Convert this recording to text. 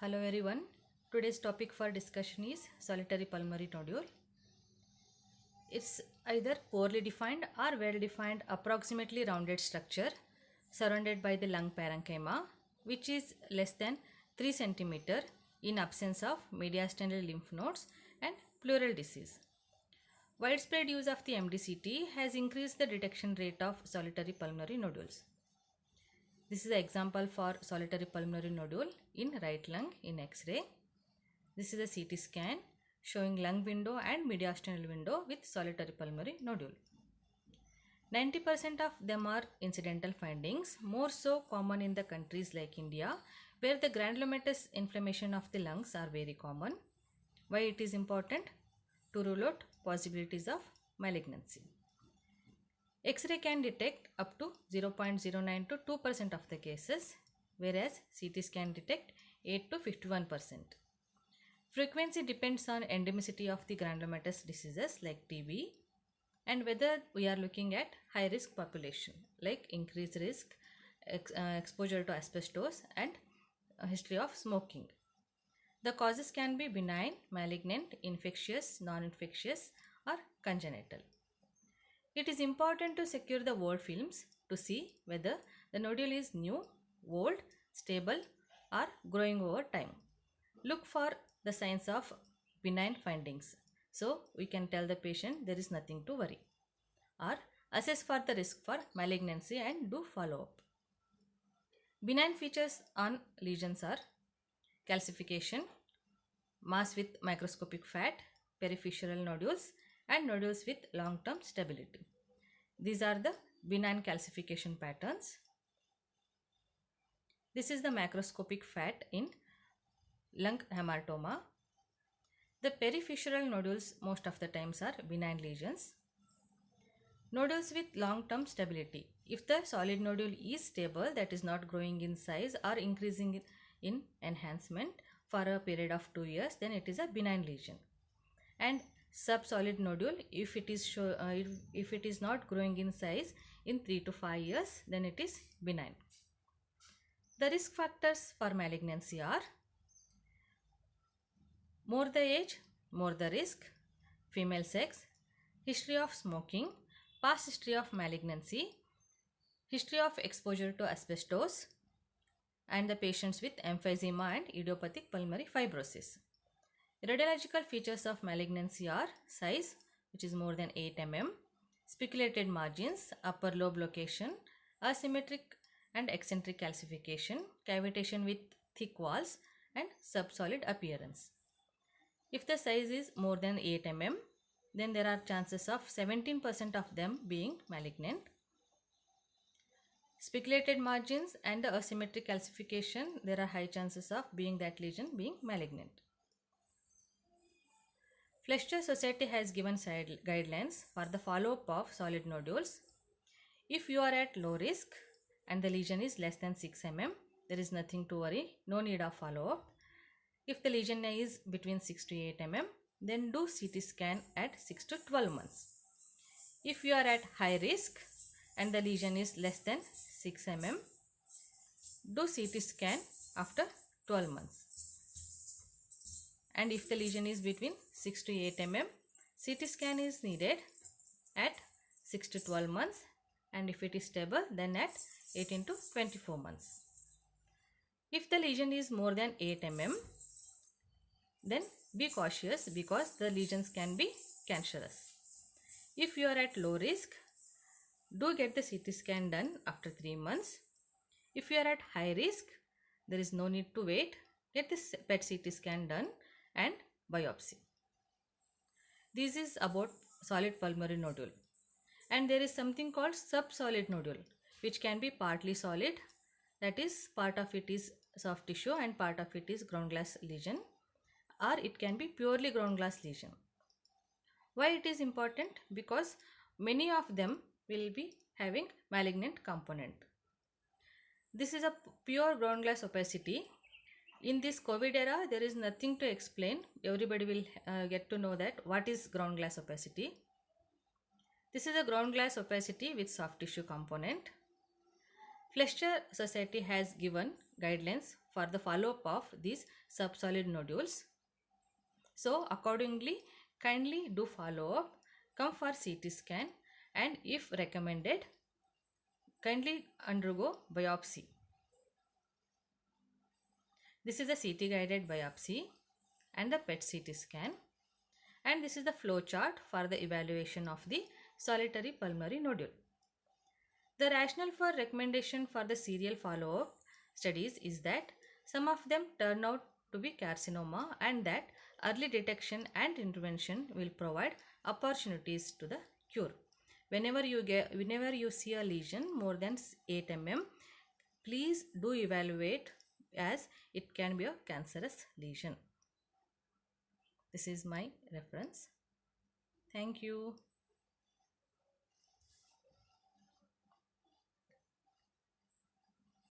Hello everyone. Today's topic for discussion is solitary pulmonary nodule. It's either poorly defined or well defined approximately rounded structure surrounded by the lung parenchyma which is less than 3 cm in absence of mediastinal lymph nodes and pleural disease. Widespread use of the MDCT has increased the detection rate of solitary pulmonary nodules. This is an example for solitary pulmonary nodule in right lung in X-ray. This is a CT scan showing lung window and mediastinal window with solitary pulmonary nodule. 90% of them are incidental findings, more so common in the countries like India, where the granulomatous inflammation of the lungs are very common. Why it is important? To rule out possibilities of malignancy. X-ray can detect up to 0.09 to 2% of the cases, whereas CT scan detect 8 to 51%. Frequency depends on endemicity of the granulomatous diseases like TB and whether we are looking at high risk population like increased risk, exposure to asbestos and history of smoking. The causes can be benign, malignant, infectious, non-infectious or congenital. It is important to secure the wall films to see whether the nodule is new, old, stable or growing over time. Look for the signs of benign findings. So we can tell the patient there is nothing to worry. Or assess for the risk for malignancy and do follow up. Benign features on lesions are calcification, mass with microscopic fat, periphyseal nodules and nodules with long-term stability. These are the benign calcification patterns. This is the macroscopic fat in lung hematoma. The periphyseal nodules most of the times are benign lesions. Nodules with long-term stability. If the solid nodule is stable, that is not growing in size or increasing in enhancement for a period of 2 years, then it is a benign lesion. And subsolid nodule, if it is not growing in size in 3 to 5 years, then it is benign. The risk factors for malignancy are more the age, more the risk, female sex, history of smoking, past history of malignancy, history of exposure to asbestos, and the patients with emphysema and idiopathic pulmonary fibrosis. Radiological features of malignancy are size, which is more than 8 mm, spiculated margins, upper lobe location, asymmetric and eccentric calcification, cavitation with thick walls, and subsolid appearance. If the size is more than 8 mm, then there are chances of 17% of them being malignant. Spiculated margins and the asymmetric calcification, there are high chances of being that lesion being malignant. Fletcher Society has given guidelines for the follow-up of solid nodules. If you are at low risk and the lesion is less than 6 mm, there is nothing to worry, no need of follow-up. If the lesion is between 6 to 8 mm, then do CT scan at 6 to 12 months. If you are at high risk and the lesion is less than 6 mm, do CT scan after 12 months. And if the lesion is between 6 to 8 mm, CT scan is needed at 6 to 12 months, and if it is stable, then at 18 to 24 months. If the lesion is more than 8 mm, then be cautious because the lesions can be cancerous. If you are at low risk, do get the CT scan done after 3 months. If you are at high risk, there is no need to wait. Get the PET CT scan done and biopsy. This is about solid pulmonary nodule. And there is something called subsolid nodule, which can be partly solid, that is part of it is soft tissue and part of it is ground glass lesion, or it can be purely ground glass lesion. Why it is important? Because many of them will be having malignant component. This is a pure ground glass opacity. In this COVID era, there is nothing to explain. Everybody will get to know that what is ground glass opacity. This is a ground glass opacity with soft tissue component. Fletcher Society has given guidelines for the follow-up of these subsolid nodules. So accordingly, kindly do follow up, come for CT scan, and if recommended, kindly undergo biopsy. This is a CT guided biopsy and the PET CT scan, and this is the flow chart for the evaluation of the solitary pulmonary nodule. The rationale for recommendation for the serial follow-up studies is that some of them turn out to be carcinoma and that early detection and intervention will provide opportunities to the cure. Whenever you see a lesion more than 8 mm, please do evaluate as it can be a cancerous lesion. This is my reference. Thank you.